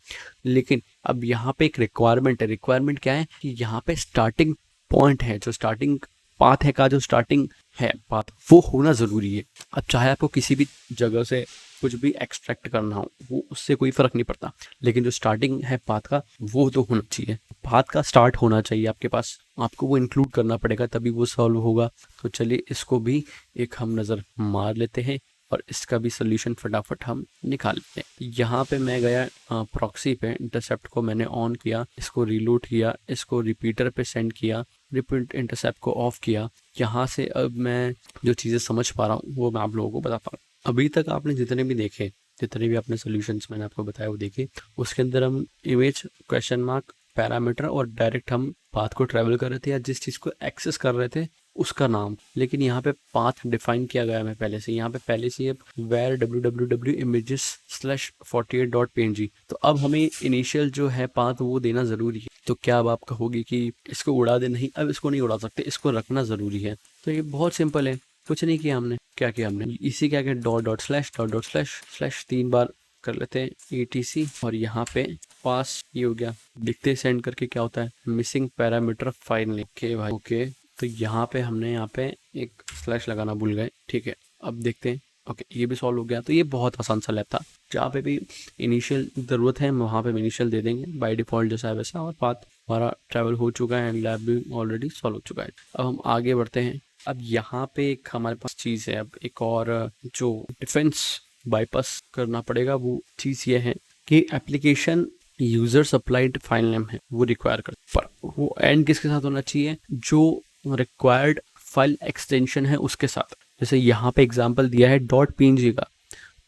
लेकिन अब यहाँ पे एक रिक्वायरमेंट है। रिक्वायरमेंट क्या है कि यहाँ पे स्टार्टिंग पॉइंट है, जो स्टार्टिंग पाथ है का जो स्टार्टिंग है पाथ, वो होना ज़रूरी है। अब चाहे आपको किसी भी जगह से कुछ भी एक्सट्रैक्ट करना हो, वो उससे कोई फ़र्क नहीं पड़ता, लेकिन जो स्टार्टिंग है पाथ का, वो तो होना चाहिए। पाथ का स्टार्ट होना चाहिए आपके पास, आपको वो इंक्लूड करना पड़ेगा, तभी वो सॉल्व होगा। तो चलिए इसको भी एक हम नज़र मार लेते हैं और इसका भी सोल्यूशन फटाफट हम निकाल लेते हैं। यहाँ पे मैं गया प्रॉक्सी पे, इंटरसेप्ट को मैंने ऑन किया, इसको रीलोड किया, इसको रिपीटर पे सेंड किया, रिपीट इंटरसेप्ट को ऑफ किया। यहाँ से अब मैं जो चीज़ें समझ पा रहा हूँ वो मैं आप लोगों को बताता हूँ। अभी तक आपने जितने भी देखे, जितने भी अपने सोल्यूशंस मैंने आपको बताया वो देखे, उसके अंदर हम इमेज, क्वेश्चन मार्क, पैरामीटर और डायरेक्ट हम पाथ को ट्रैवल कर रहे थे या जिस चीज़ को एक्सेस कर रहे थे उसका नाम। लेकिन यहाँ पे पाथ डिफाइन किया गया है पहले से। यहाँ पे पहले से where www images/48.png। तो अब हमें इनिशियल जो है पाथ वो देना ज़रूरी है। तो क्या अब आप कहोगे कि इसको उड़ा दे? नहीं, अब इसको नहीं उड़ा सकते, इसको रखना ज़रूरी है। तो ये बहुत सिंपल है, कुछ नहीं किया हमने। क्या किया हमने? इसी क्या किया, डॉट/// 3 बार कर लेते हैं etc और यहाँ पे पास ये हो गया। देखते हैं सेंड करके क्या होता है। Missing parameter file name. Okay भाई, ओके। तो यहाँ पे हमने यहाँ पे एक स्लैश लगाना भूल गए, ठीक है। अब देखते हैं, ओके ये भी सॉल्व हो गया। तो ये बहुत आसान सा लैब था। जहाँ पे भी इनिशियल ज़रूरत है वहाँ पे इनिशियल दे देंगे बाय डिफ़ॉल्ट जैसा है वैसा, और पाथ हमारा ट्रैवल हो चुका है एंड लैब भी ऑलरेडी सॉल्व हो चुका है। अब हम आगे बढ़ते हैं। अब यहाँ पे एक हमारे पास चीज़ है, अब एक और जो डिफेंस बाईपास करना पड़ेगा, वो चीज़ ये है कि application user supplied file name है वो रिक्वायर कर, पर वो एंड किसके साथ होना चाहिए? जो रिक्वायर्ड फाइल एक्सटेंशन है उसके साथ। जैसे यहाँ पे एग्जांपल दिया है .png का,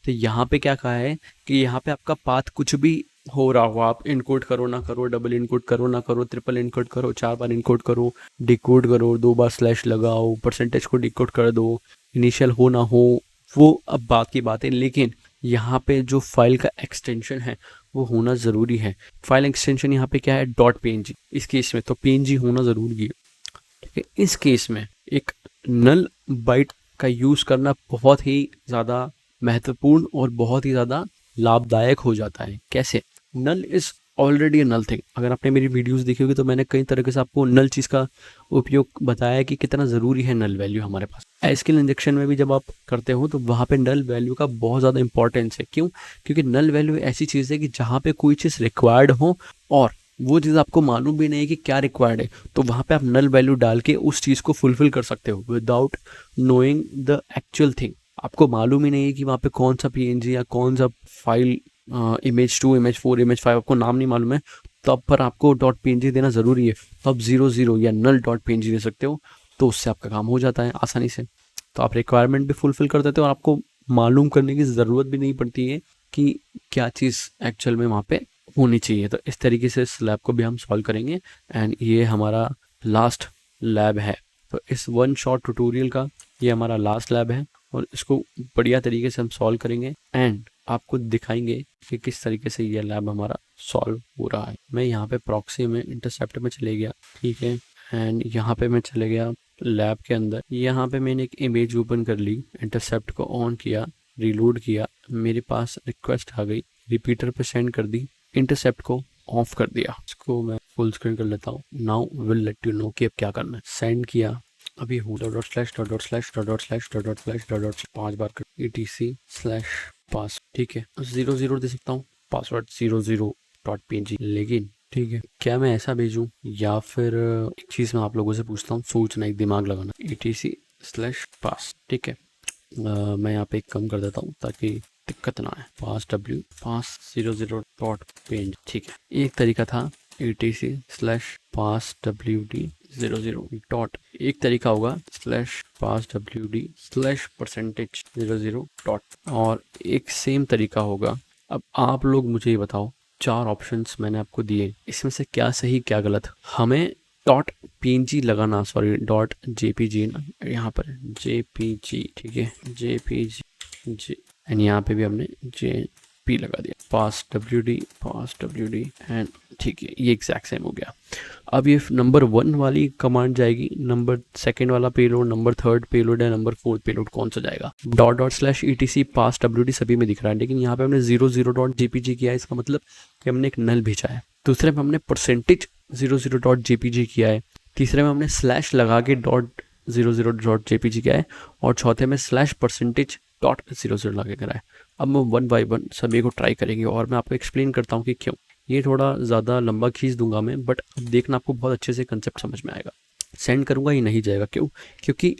तो यहाँ पे क्या कहा है कि यहाँ पे आपका पाथ कुछ भी हो रहा हो, आप इनकोड करो ना करो, डबल इनकोड करो ना करो, ट्रिपल इनकोड करो, 4 बार इनकोड करो, डिकोड करो, 2 बार स्लैश लगाओ, परसेंटेज को डिकोड कर दो, इनिशियल हो ना हो, वो अब बात की बात है। लेकिन यहाँ पे जो फाइल का एक्सटेंशन है वो होना ज़रूरी है। फाइल एक्सटेंशन यहाँ पे क्या है? .png। इस केस में तो png होना ज़रूरी है, ठीक है। इस केस में एक नल बाइट का यूज़ करना बहुत ही ज़्यादा महत्वपूर्ण और बहुत ही ज़्यादा लाभदायक हो जाता है। कैसे? नल इज़ ऑलरेडी नल थिंग। अगर आपने मेरी वीडियोस देखी होगी तो मैंने कई तरीके से आपको नल चीज़ का उपयोग बताया कि कितना ज़रूरी है नल वैल्यू हमारे पास। एसक्यूएल इंजेक्शन में भी जब आप करते हो तो वहाँ पे नल वैल्यू का बहुत ज़्यादा इंपॉर्टेंस है। क्यों? क्योंकि नल वैल्यू ऐसी चीज़ है कि जहाँ पे कोई चीज़ रिक्वायर्ड हो और वो चीज़ आपको मालूम भी नहीं है कि क्या रिक्वायर्ड है, तो वहाँ पे आप नल वैल्यू डाल के उस चीज़ को फुलफिल कर सकते हो without knowing the actual thing. आपको मालूम ही नहीं है कि वहाँ पे कौन सा पीएनजी या कौन सा फाइल, इमेज 2, इमेज 4, इमेज 5, आपको नाम नहीं मालूम है, तब पर आपको .png देना ज़रूरी है। तो आप 00 या नल .png दे सकते हो, तो उससे आपका काम हो जाता है आसानी से। तो आप रिक्वायरमेंट भी फुलफिल कर देते हो और आपको मालूम करने की ज़रूरत भी नहीं पड़ती है कि क्या चीज़ एक्चुअल में वहाँ पे होनी चाहिए। तो इस तरीके से इस लैब को भी हम सॉल्व करेंगे एंड ये हमारा लास्ट लैब है। तो इस वन शॉट ट्यूटोरियल का ये हमारा लास्ट लैब है और इसको बढ़िया तरीके से हम सॉल्व करेंगे एंड आपको दिखाएंगे कि किस तरीके से ये लैब हमारा सॉल्व हो रहा है। मैं यहाँ पे प्रॉक्सी में इंटरसेप्ट में चले गया, ठीक है, एंड यहाँ पे मैं चले गया लैब के अंदर। यहाँ पे मैंने एक इमेज ओपन कर ली, इंटरसेप्ट को ऑन किया, रीलोड किया, मेरे पास रिक्वेस्ट आ गई, रिपीटर पे सेंड कर दी, इंटरसेप्ट को ऑफ कर दिया। इसको मैं फुल स्क्रीन कर लेता हूँ। Now will let you know कि अब क्या करना है। सेंड किया, अभी हूँ ./// 5 बार कर etc/pass, ठीक है। 00 दे सकता हूँ, पासवर्ड 00.png। लेकिन ठीक है, क्या मैं ऐसा भेजूँ या फिर एक चीज़ मैं आप लोगों से पूछता हूँ, सोचना, एक दिमाग लगाना, etc/pass, ठीक है। मैं यहाँ पे एक कम कर देता हूँ ताकि दिक्कत ना है। pass 00.png, ठीक है। एक तरीका था etc/passwd00. एक तरीका होगा /passwd/%00. और एक सेम तरीका होगा। अब आप लोग मुझे ये बताओ, 4 ऑप्शंस मैंने आपको दिए, इसमें से क्या सही क्या गलत? हमें .png लगाना, सॉरी .jpg ना, यहाँ पर jpg, ठीक है, jpg एंड यहाँ पे भी हमने पी लगा दिया, पास डब्ल्यू डी एंड ठीक है, ये एग्जैक्ट सेम हो गया। अब ये नंबर 1 वाली कमांड जाएगी, नंबर 2 वाला पेलोड, नंबर 3 पेलोड या नंबर 4 पेलोड कौन सा जाएगा। ./etc पास डब्ल्यू सभी में दिख रहा है, लेकिन यहाँ पे हमने 00.jpg किया है, इसका मतलब कि हमने एक नल भेजा है। दूसरे में हमने %00.jpg किया है, तीसरे में हमने स्लैश लगा के .00.jpg किया है, और चौथे में %% लगा के करा है। अब मैं 1 by 1 सभी को ट्राई करेंगे और मैं आपको एक्सप्लेन करता हूँ कि क्यों। ये थोड़ा ज़्यादा लंबा खींच दूंगा मैं, बट अब देखना आपको बहुत अच्छे से कंसेप्ट समझ में आएगा। सेंड करूँगा ये नहीं जाएगा, क्यों? क्योंकि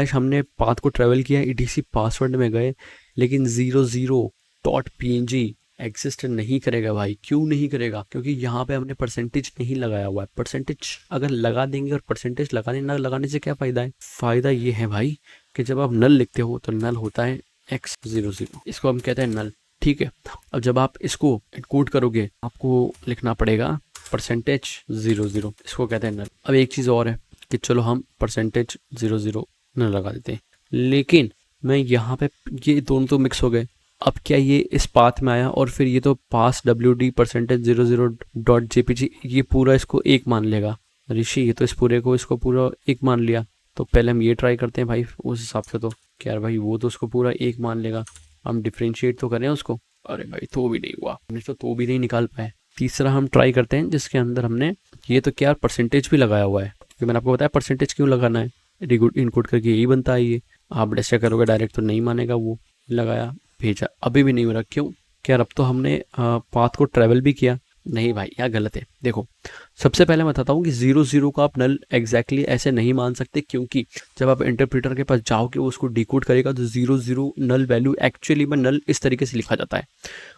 // हमने पाथ को ट्रेवल किया, etc पासवर्ड में गए, लेकिन 00.png एग्जिस्ट नहीं करेगा भाई। क्यों नहीं करेगा? क्योंकि यहाँ पे हमने परसेंटेज नहीं लगाया हुआ है। परसेंटेज अगर लगा देंगे, और परसेंटेज लगाने ना लगाने से क्या फ़ायदा है? फ़ायदा ये है भाई कि जब आप नल लिखते हो तो नल होता है x00, इसको हम कहते हैं नल, ठीक है। अब जब आप इसको इनकोड करोगे आपको लिखना पड़ेगा %00, इसको कहते हैं नल। अब एक चीज़ और है कि चलो हम %00 नल लगा देते हैं, लेकिन मैं यहाँ पे ये दोनों तो मिक्स हो गए। अब क्या ये इस पाथ में आया, और फिर ये तो पास wd %00.jpg ये पूरा इसको एक मान लेगा। ऋषि ये तो इस पूरे को इसको पूरा एक मान लिया, तो पहले हम ये ट्राई करते हैं भाई उस हिसाब से। तो क्या भाई वो तो उसको पूरा एक मान लेगा, हम डिफ्रेंशिएट तो करें उसको। अरे भाई तो भी नहीं हुआ, हमने तो भी नहीं निकाल पाए। तीसरा हम ट्राई करते हैं जिसके अंदर हमने ये तो क्या परसेंटेज भी लगाया हुआ है, क्योंकि मैंने आपको बताया परसेंटेज क्यों लगाना है, इनकोड करके यही बनता है। ये आप ऐसे करोगे डायरेक्ट तो नहीं मानेगा, वो लगाया भेजा, अभी भी नहीं हो रहा। क्यों? क्या अब तो हमने पाथ को ट्रैवल भी किया। नहीं भाई यहाँ गलत है। देखो सबसे पहले मैं बताता हूँ कि 00 का आप नल एग्जैक्टली ऐसे नहीं मान सकते, क्योंकि जब आप इंटरप्रेटर के पास जाओगे वो उसको डिकोड करेगा, तो 00 नल वैल्यू एक्चुअली में नल इस तरीके से लिखा जाता है।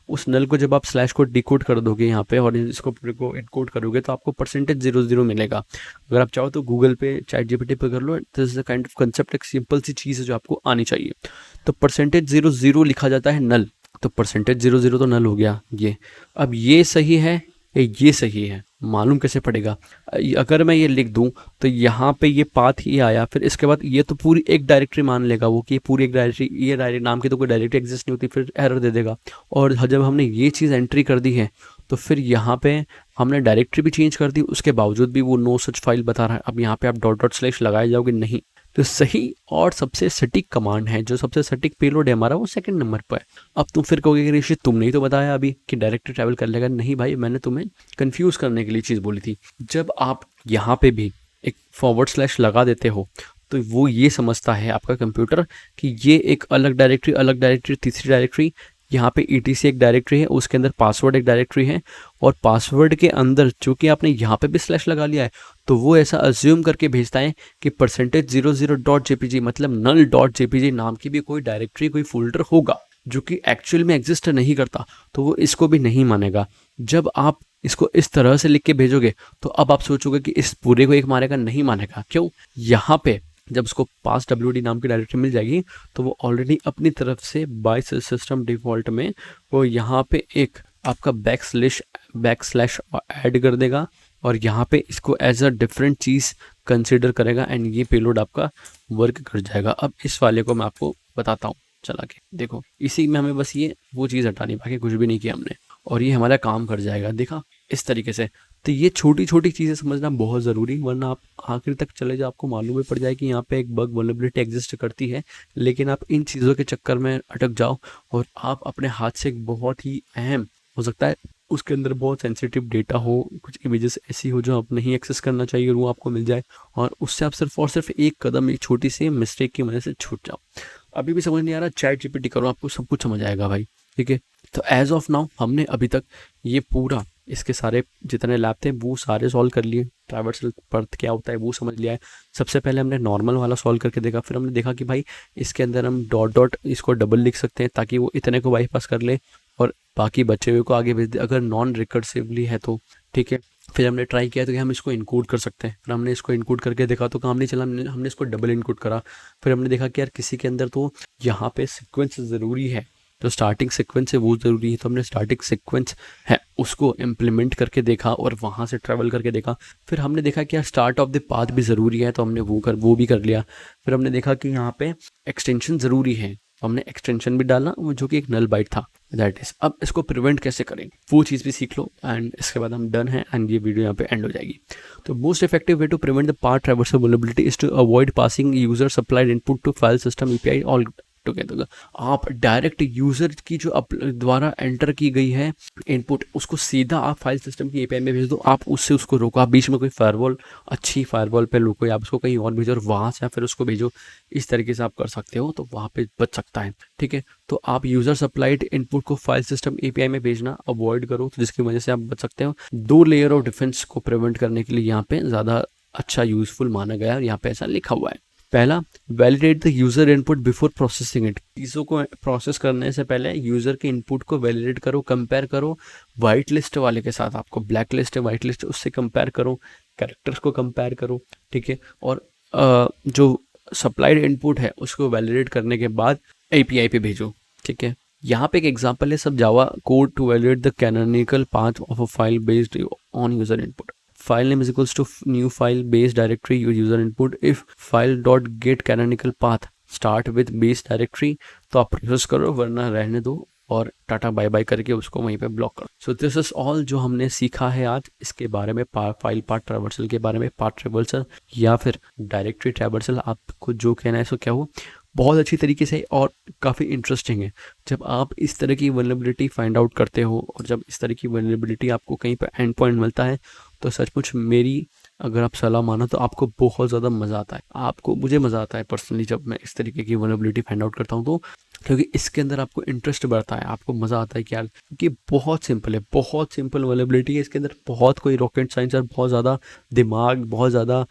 उस नल को जब आप स्लैश को डिकोड कर दोगे यहाँ पे और इसको पूरे को इनकोड करोगे तो आपको %00 मिलेगा। अगर आप चाहो तो गूगल पे ChatGPT पे कर लो, this is a kind of concept, एक सिंपल सी चीज़ है जो आपको आनी चाहिए। तो %00 लिखा जाता है नल, तो %00 तो नल हो गया ये। अब ये सही है ये सही है, मालूम कैसे पड़ेगा? अगर मैं ये लिख दूं तो यहाँ पे ये पाथ ही आया, फिर इसके बाद ये तो पूरी एक डायरेक्टरी मान लेगा वो कि पूरी एक डायरेक्टरी, ये डायरेक्ट नाम की तो कोई डायरेक्टरी एग्जिस्ट नहीं होती, फिर एरर दे देगा। और जब हमने ये चीज़ एंट्री कर दी है तो फिर यहाँ पे हमने डायरेक्टरी भी चेंज कर दी, उसके बावजूद भी वो नो सच फाइल बता रहा है। अब यहाँ पे आप // लगाए जाओगे नहीं, तो सही और सबसे सटीक कमांड है, जो सबसे सटीक पेलोड है हमारा, वो 2nd नंबर पर है। अब तुम फिर कहोगे कि ऋषि तुमने ही तो बताया अभी कि डायरेक्टली ट्रैवल कर लेगा। नहीं भाई, मैंने तुम्हें कंफ्यूज करने के लिए चीज़ बोली थी। जब आप यहाँ पे भी एक // लगा देते हो तो वो ये समझता है आपका कंप्यूटर कि ये एक अलग डायरेक्टरी, तीसरी डायरेक्टरी, यहाँ पे etc एक डायरेक्टरी है, उसके अंदर पासवर्ड एक डायरेक्टरी है, और पासवर्ड के अंदर चूंकि आपने यहाँ पे भी स्लैश लगा लिया है तो वो ऐसा अज्यूम करके भेजता है कि %00.jpg मतलब null.jpg नाम की भी कोई डायरेक्टरी, कोई फोल्डर होगा, जो कि एक्चुअल में एग्जिस्ट नहीं करता, तो वो इसको भी नहीं मानेगा। जब आप इसको इस तरह से लिख के भेजोगे तो अब आप सोचोगे कि इस पूरे को एक मानेगा, नहीं मानेगा। क्यों? यहाँ पे जब उसको पास wd नाम की डायरेक्टरी मिल जाएगी तो वो ऑलरेडी अपनी तरफ से बाय सिस्टम डिफॉल्ट में वो यहाँ पे एक आपका बैकस्लैश ऐड कर देगा, और यहाँ पे इसको as a different cheese consider करेगा, एंड ये पेलोड आपका वर्क कर जाएगा। अब इस वाले को मैं आपको बताता हूँ चला के, देखो इसी में हमें बस ये वो चीज़ हटानी, बाकी कुछ भी नहीं किया हमने, और ये हमारा काम कर जाएगा। देखा इस तरीके से। तो ये छोटी छोटी चीज़ें समझना बहुत ज़रूरी, वरना आप आखिर तक चले जाओ, आपको मालूम भी पड़ जाए कि यहाँ पे एक बग वल्नरेबिलिटी एग्जिस्ट करती है, लेकिन आप इन चीज़ों के चक्कर में अटक जाओ और आप अपने हाथ से एक बहुत ही अहम, हो सकता है उसके अंदर बहुत सेंसिटिव डेटा हो, कुछ इमेजेस ऐसी हो जो आप नहीं एक्सेस करना चाहिए, और वो आपको मिल जाए, और उससे आप सिर्फ और सिर्फ एक कदम, एक छोटी सी मिस्टेक की वजह से छूट जाओ। अभी भी समझ नहीं आ रहा, ChatGPT करो, आपको सब कुछ समझ आएगा भाई, ठीक है। तो एज ऑफ नाउ हमने अभी तक ये पूरा, इसके सारे जितने लैब थे वो सारे सॉल्व कर लिए। ट्रावर्सल पर्थ क्या होता है वो समझ लिया है। सबसे पहले हमने नॉर्मल वाला सॉल्व करके देखा, फिर हमने देखा कि भाई इसके अंदर हम डॉट इसको डबल लिख सकते हैं ताकि वो इतने को बाईपास कर ले और बाकी बचे हुए को आगे भेज दे, अगर नॉन रिकर्सिवली है तो, ठीक है। फिर हमने ट्राई किया तो कि हम इसको इनकोड कर सकते हैं, फिर हमने इसको इनकोड करके देखा तो काम नहीं चला, हमने इसको डबल इनकोड करा। फिर हमने देखा कि यार किसी के अंदर तो यहाँ पे सीक्वेंस ज़रूरी है, तो स्टार्टिंग सीक्वेंस है वो ज़रूरी है, तो हमने स्टार्टिंग सीक्वेंस है उसको इम्प्लीमेंट करके देखा और वहाँ से ट्रैवल करके देखा। फिर हमने देखा कि यार स्टार्ट ऑफ द पाथ भी ज़रूरी है, तो हमने वो भी कर लिया। फिर हमने देखा कि यहाँ पे एक्सटेंशन ज़रूरी है, हमने एक्सटेंशन भी डाला जो कि एक नल बाइट था, दैट इज। अब इसको प्रिवेंट कैसे करें वो चीज़ भी सीख लो, एंड इसके बाद हम डन है एंड ये वीडियो यहाँ पे एंड हो जाएगी। तो most effective way to prevent the path traversal vulnerability is to avoid passing user supplied input to file system API all together. आप डायरेक्ट यूजर की जो द्वारा एंटर की गई है इनपुट, उसको सीधा आप फाइल सिस्टम की एपीआई में भेज दो। आप उससे उसको रोको, आप बीच में कोई फायरवॉल, अच्छी फायरवॉल पे रोको, या आप उसको कहीं और भेजो और वहाँ से फिर उसको भेजो। इस तरीके से आप कर सकते हो, तो वहाँ पे बच सकता है। ठीक है, तो आप यूजर सप्लाइड इनपुट को फाइल सिस्टम एपीआई में भेजना अवॉइड करो, तो जिसकी वजह से आप बच सकते हो। 2 लेयर ऑफ डिफेंस को प्रिवेंट करने के लिए यहाँ पे ज़्यादा अच्छा यूजफुल माना गया है, यहाँ पे ऐसा लिखा हुआ है। पहला, validate the user input before processing it. चीज़ों को प्रोसेस करने से पहले यूजर के इनपुट को वैलिडेट करो, कंपेयर करो वाइट लिस्ट वाले के साथ। आपको ब्लैक लिस्ट है, वाइट लिस्ट, उससे कंपेयर करो, कैरेक्टर्स को कंपेयर करो। ठीक है, और जो सप्लाइड इनपुट है उसको वैलिडेट करने के बाद एपीआई पे भेजो। ठीक है, यहाँ पे एक एग्जांपल है, सब Java code to validate the canonical path of a file based on user input. File name is equals to new file base directory user input if file dot get canonical path start with base directory, तो आप process करो, वरना रहने दो और tata bye bye करके उसको वहीं पे ब्लॉक करो। सो दिस इज ऑल जो हमने सीखा है आज इसके बारे में, फाइल पाथ ट्रैवर्सल के बारे में। पाथ ट्रैवर्सल या फिर डायरेक्टरी ट्रैवर्सल, आपको जो कहना है सो क्या हो, बहुत अच्छी तरीके से और काफ़ी इंटरेस्टिंग है। जब आप इस तरह की वल्नरेबिलिटी फाइंड आउट करते हो और जब इस तरह की वल्नरेबिलिटी आपको कहीं पर एंड पॉइंट मिलता है, तो सचमुच मेरी अगर आप सलाह मानो तो आपको बहुत ज़्यादा मज़ा आता है। आपको, मुझे मज़ा आता है पर्सनली जब मैं इस तरीके की वल्नरेबिलिटी फाइंड आउट करता हूँ, तो क्योंकि इसके अंदर आपको इंटरेस्ट बढ़ता है, आपको मज़ा आता है कि यार कि बहुत सिंपल है, बहुत सिंपल वल्नरेबिलिटी है। इसके अंदर बहुत कोई रॉकेट साइंस और बहुत ज़्यादा दिमाग, बहुत ज़्यादा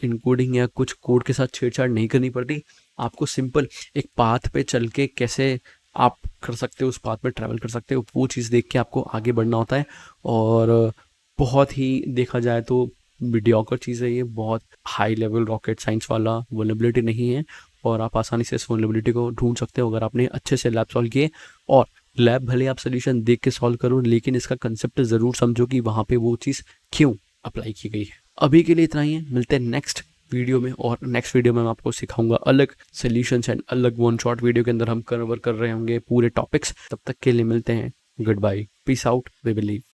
इनकोडिंग या कुछ कोड के साथ छेड़छाड़ नहीं करनी पड़ती। आपको सिंपल एक पाथ पे चल के कैसे आप कर सकते हो, उस पाथ पे ट्रैवल कर सकते हो, वो चीज़ देख के आपको आगे बढ़ना होता है। और बहुत ही देखा जाए तो मीडियोकर चीज़ है ये, बहुत हाई लेवल रॉकेट साइंस वाला वल्नरेबिलिटी नहीं है, और आप आसानी से इस वल्नरेबिलिटी को ढूंढ सकते हो अगर आपने अच्छे से लैब सॉल्व किए। और लैब भले आप सोल्यूशन देख के सॉल्व करो, लेकिन इसका कंसेप्ट ज़रूर समझो कि वहाँ पे वो चीज़ क्यों अप्लाई की गई है। अभी के लिए इतना ही है, मिलते हैं नेक्स्ट वीडियो में, और नेक्स्ट वीडियो में मैं आपको सिखाऊंगा अलग सोल्यूशंस एंड अलग वन शॉट वीडियो के अंदर हम कवर कर रहे होंगे पूरे टॉपिक्स। तब तक के लिए मिलते हैं, good bye, peace out, we believe.